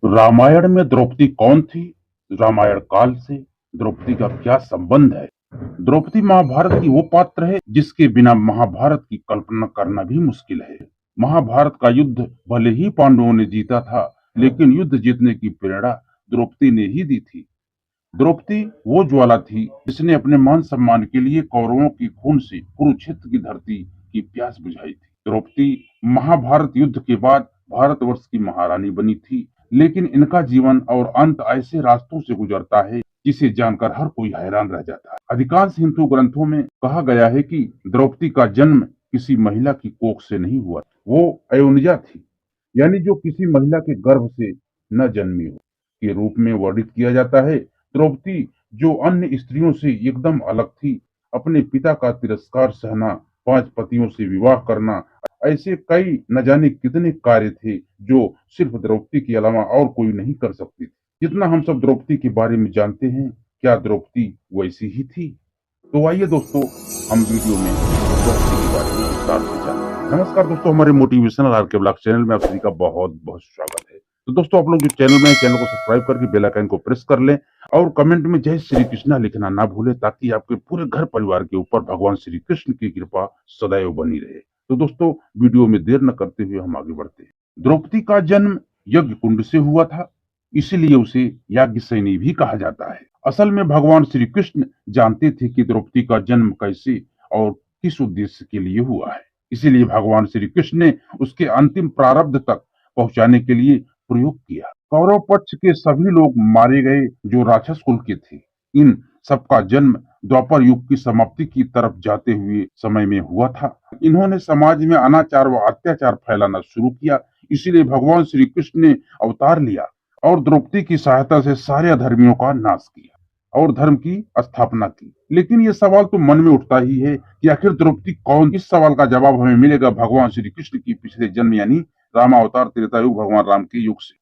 रामायण में द्रौपदी कौन थी? रामायण काल से द्रौपदी का क्या संबंध है? द्रौपदी महाभारत की वो पात्र है जिसके बिना महाभारत की कल्पना करना भी मुश्किल है। महाभारत का युद्ध भले ही पांडवों ने जीता था, लेकिन युद्ध जीतने की प्रेरणा द्रौपदी ने ही दी थी। द्रौपदी वो ज्वाला थी जिसने अपने मान सम्मान के लिए कौरवों के खून से कुरुक्षेत्र की धरती की प्यास बुझाई थी। द्रौपदी महाभारत युद्ध के बाद भारतवर्ष की महारानी बनी थी, लेकिन इनका जीवन और अंत ऐसे रास्तों से गुजरता है जिसे जानकर हर कोई हैरान रह जाता है। अधिकांश हिंदू ग्रंथों में कहा गया है कि द्रौपदी का जन्म किसी महिला की कोख से नहीं हुआ, वो अयोनिजा थी, यानी जो किसी महिला के गर्भ से न जन्मी हो, के रूप में वर्णित किया जाता है। द्रौपदी जो अन्य स्त्रियों से एकदम अलग थी, अपने पिता का तिरस्कार सहना, 5 पतियों से विवाह करना, ऐसे कई न जाने कितने कार्य थे जो सिर्फ द्रौपदी के अलावा और कोई नहीं कर सकती थी। जितना हम सब द्रौपदी के बारे में जानते हैं, क्या द्रौपदी वैसी ही थी? तो आइए दोस्तों, हम वीडियो में द्रौपदी के बारे में विस्तार से जानते हैं। नमस्कार दोस्तों, हमारे मोटिवेशनल आर के ब्लॉग चैनल में आप सभी का बहुत बहुत स्वागत है। तो दोस्तों, आप लोग जो चैनल में है, चैनल को सब्सक्राइब करके बेल आइकन को प्रेस कर लें और कमेंट में जय श्री कृष्णा लिखना ना भूलें, ताकि आपके पूरे घर परिवार के ऊपर भगवान श्री कृष्ण की कृपा सदैव बनी रहे। तो दोस्तों, वीडियो में देर न करते हुए हम आगे बढ़ते हैं। द्रौपदी का जन्म यज्ञ कुंड से हुआ था, इसीलिए उसे याज्ञसेनी भी कहा जाता है। असल में भगवान श्री कृष्ण जानते थे कि द्रौपदी का जन्म कैसे और किस उद्देश्य के लिए हुआ है, इसीलिए भगवान श्री कृष्ण ने उसके अंतिम प्रारब्ध तक पहुंचाने के लिए प्रयोग किया। कौरव पक्ष के सभी लोग मारे गए जो राक्षस कुल के थे। इन सबका जन्म द्वापर युग की समाप्ति की तरफ जाते हुए समय में हुआ था। इन्होंने समाज में अनाचार व अत्याचार फैलाना शुरू किया, इसीलिए भगवान श्री कृष्ण ने अवतार लिया और द्रौपदी की सहायता से सारे अधर्मियों का नाश किया और धर्म की स्थापना की। लेकिन ये सवाल तो मन में उठता ही है कि आखिर द्रौपदी कौन? इस सवाल का जवाब हमें मिलेगा भगवान श्री कृष्ण की पिछले जन्म यानी रामावतार त्रेता युग भगवान राम के युग से।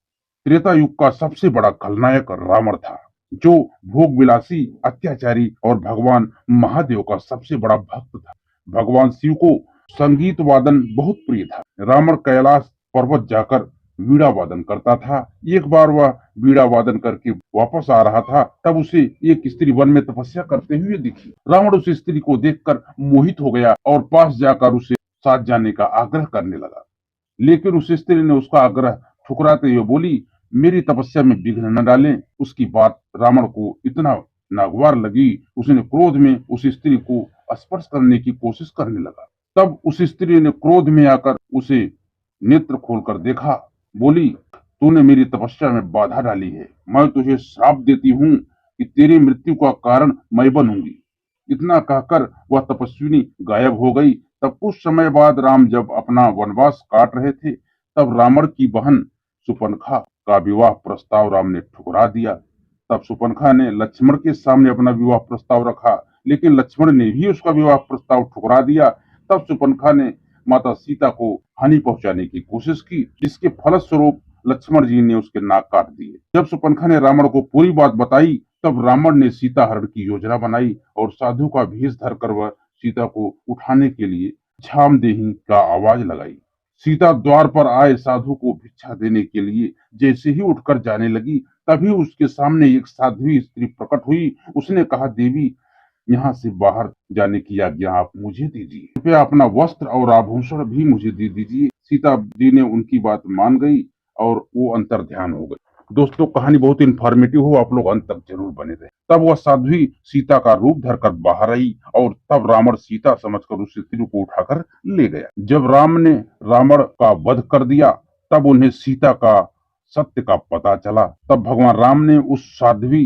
त्रेता युग का सबसे बड़ा खलनायक रावण था, जो भोग विलासी, अत्याचारी और भगवान महादेव का सबसे बड़ा भक्त था। भगवान शिव को संगीत वादन बहुत प्रिय था। रावण कैलाश पर्वत जाकर वीणा वादन करता था। एक बार वह वीणा वादन करके वापस आ रहा था, तब उसे एक स्त्री वन में तपस्या करते हुए दिखी। रावण उस स्त्री को देखकर मोहित हो गया और पास जाकर उसे साथ जाने का आग्रह करने लगा, लेकिन उस स्त्री ने उसका आग्रह ठुकराते हुए बोली, मेरी तपस्या में विघ्न न डालें। उसकी बात रावण को इतना नागवार लगी, उसने क्रोध में उस स्त्री को स्पर्श करने की कोशिश करने लगा। तब उस स्त्री ने क्रोध में आकर उसे नेत्र खोलकर देखा, बोली, तूने मेरी तपस्या में बाधा डाली है, मैं तुझे श्राप देती हूँ कि तेरी मृत्यु का कारण मैं बनूंगी। इतना कहकर वह तपस्विनी गायब हो गई। तब कुछ समय बाद राम जब अपना वनवास काट रहे थे, तब रावण की बहन सुपनखा का विवाह प्रस्ताव राम ने ठुकरा दिया। तब सुपनखा ने लक्ष्मण के सामने अपना विवाह प्रस्ताव रखा, लेकिन लक्ष्मण ने भी उसका विवाह प्रस्ताव ठुकरा दिया। तब सुपनखा ने माता सीता को हानि पहुंचाने की कोशिश की, जिसके फलस्वरूप लक्ष्मण जी ने उसके नाक काट दिए। जब सुपनखा ने रावण को पूरी बात बताई, तब रावण ने सीता हरण की योजना बनाई और साधु का भेष धरकर वह सीता को उठाने के लिए झामदेही का आवाज लगाई। सीता द्वार पर आए साधु को भिक्षा देने के लिए जैसे ही उठकर जाने लगी, तभी उसके सामने एक साध्वी स्त्री प्रकट हुई। उसने कहा, देवी, यहाँ से बाहर जाने की आज्ञा आप मुझे दीजिए, कृपया अपना वस्त्र और आभूषण भी मुझे दे दीजिए। सीता जी ने उनकी बात मान गई और वो अंतर ध्यान हो गई। दोस्तों, कहानी बहुत इंफॉर्मेटिव हो, आप लोग अंत तक जरूर बने रहे। तब वह साध्वी सीता का रूप धरकर बाहर आई और तब रावण सीता समझकर उस स्त्री को उठाकर ले गया। जब राम ने रावण का वध कर दिया, तब उन्हें सीता का सत्य का पता चला। तब भगवान राम ने उस साध्वी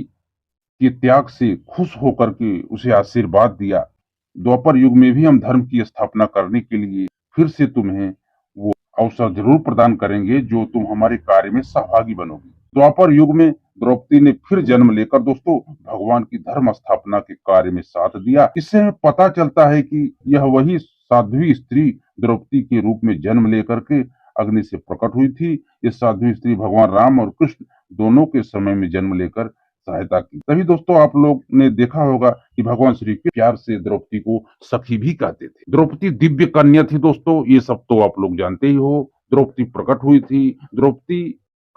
के त्याग से खुश होकर के उसे आशीर्वाद दिया। द्वापर युग में भी हम धर्म की स्थापना करने के लिए फिर से तुम्हें वो अवसर जरूर प्रदान करेंगे जो तुम हमारे कार्य में सहभागी बनोगी। द्वापर युग में द्रौपदी ने फिर जन्म लेकर दोस्तों भगवान की धर्म स्थापना के कार्य में साथ दिया। इससे हमें पता चलता है कि यह वही साध्वी स्त्री द्रौपदी के रूप में जन्म लेकर के अग्नि से प्रकट हुई थी। ये साध्वी स्त्री भगवान राम और कृष्ण दोनों के समय में जन्म लेकर सहायता की। तभी दोस्तों आप लोग ने देखा होगा कि भगवान श्री कृष्ण प्यार से द्रौपदी को सखी भी कहते थे। द्रौपदी दिव्य कन्या थी दोस्तों, ये सब तो आप लोग जानते ही हो। द्रौपदी प्रकट हुई थी। द्रौपदी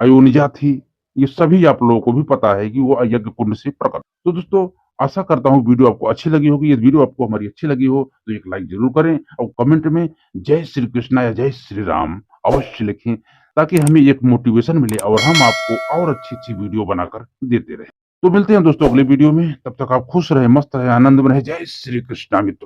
अयोनिजा थी, ये सभी आप लोगों को भी पता है कि वो यज्ञ कुंड से प्रकट। तो दोस्तों आशा करता हूँ वीडियो आपको अच्छी लगी होगी। यदि वीडियो आपको हमारी अच्छी लगी हो तो एक लाइक ज़रूर करें और कमेंट में जय श्री कृष्णा या जय श्री राम अवश्य लिखें, ताकि हमें एक मोटिवेशन मिले और हम आपको और अच्छी-अच्छी वीडियो बनाकर देते रहें। तो मिलते हैं दोस्तों अगले वीडियो में, तब तक आप खुश रहें, मस्त रहें, आनंद में रहें। जय श्री कृष्णा मित्रों।